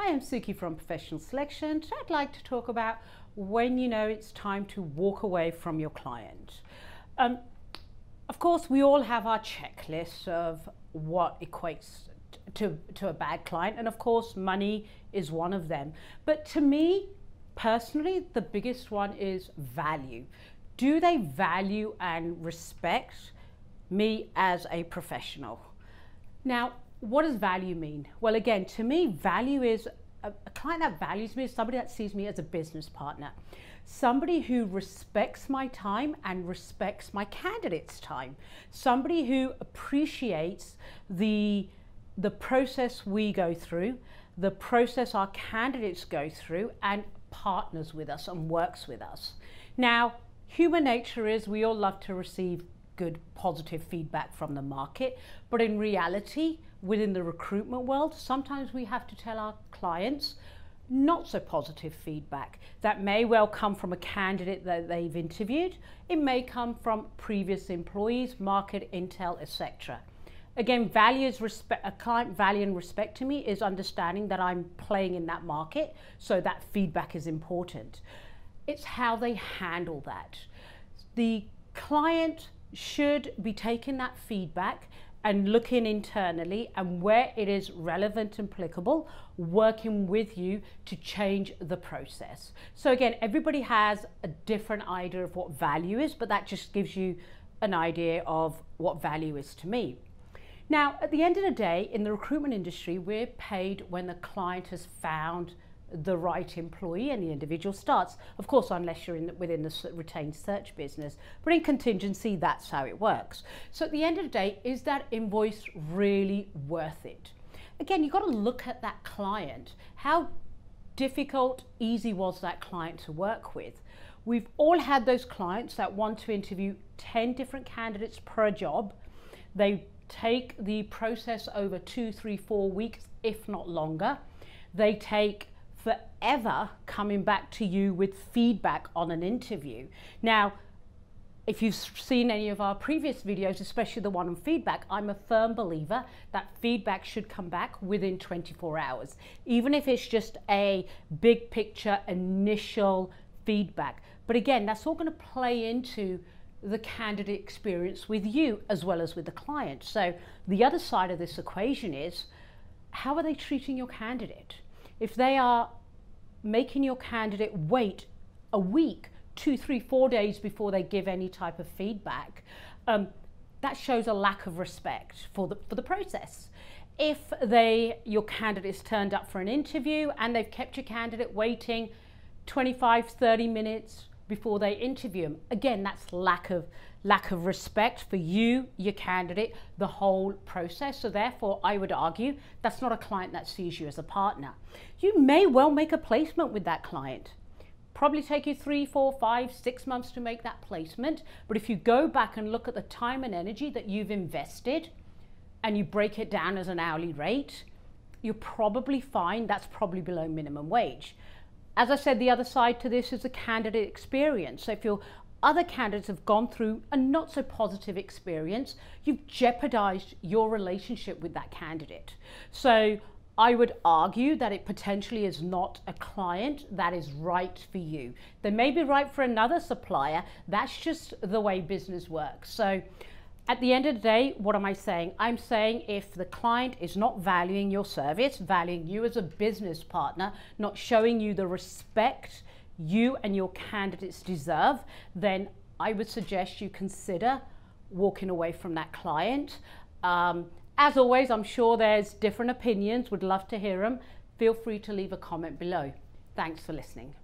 Hi, I'm Suky from Professional Selection. Today I'd like to talk about when you know it's time to walk away from your client. Of course, we all have our checklist of what equates to a bad client, and of course, money is one of them. But to me, personally, the biggest one is value. Do they value and respect me as a professional? Now, what does value mean? Well, again, to me, value is a client that values me is somebody that sees me as a business partner, somebody who respects my time and respects my candidate's time, somebody who appreciates the process we go through, the process our candidates go through, and partners with us and works with us. Now, human nature is we all love to receive good positive feedback from the market, but in reality, within the recruitment world, sometimes we have to tell our clients not so positive feedback that may well come from a candidate that they've interviewed. It may come from previous employees, market intel, etc. Again, a client value and respect to me is understanding that I'm playing in that market, so that feedback is important. It's how they handle that. The client should be taking that feedback and looking internally, and where it is relevant and applicable, working with you to change the process. So again, everybody has a different idea of what value is, but that just gives you an idea of what value is to me. Now, at the end of the day, in the recruitment industry, we're paid when the client has found the right employee and the individual starts. Of course, unless you're within the retained search business, but in contingency, that's how it works. So at the end of the day, is that invoice really worth it? Again, you've got to look at that client. How difficult, easy was that client to work with? We've all had those clients that want to interview 10 different candidates per job. They take the process over 2, 3, 4 weeks, if not longer. They take forever coming back to you with feedback on an interview. Now, if you've seen any of our previous videos, especially the one on feedback, I'm a firm believer that feedback should come back within 24 hours, even if it's just a big picture initial feedback. But again, that's all going to play into the candidate experience with you as well as with the client. So the other side of this equation is, how are they treating your candidate? If they are making your candidate wait a week, 2, 3, 4 days before they give any type of feedback, that shows a lack of respect for the process. If your candidate's turned up for an interview and they've kept your candidate waiting 25, 30 minutes before they interview them, again, that's lack of respect for you, your candidate, the whole process. So therefore, I would argue that's not a client that sees you as a partner. You may well make a placement with that client. Probably take you 3, 4, 5, 6 months to make that placement. But if you go back and look at the time and energy that you've invested and you break it down as an hourly rate, you'll probably find that's probably below minimum wage. As I said, the other side to this is the candidate experience. So if your other candidates have gone through a not so positive experience, you've jeopardized your relationship with that candidate. So I would argue that it potentially is not a client that is right for you. They may be right for another supplier. That's just the way business works. So at the end of the day, what am I saying? I'm saying if the client is not valuing your service, valuing you as a business partner, not showing you the respect you and your candidates deserve, then I would suggest you consider walking away from that client. As always, I'm sure there's different opinions. Would love to hear them. Feel free to leave a comment below. Thanks for listening.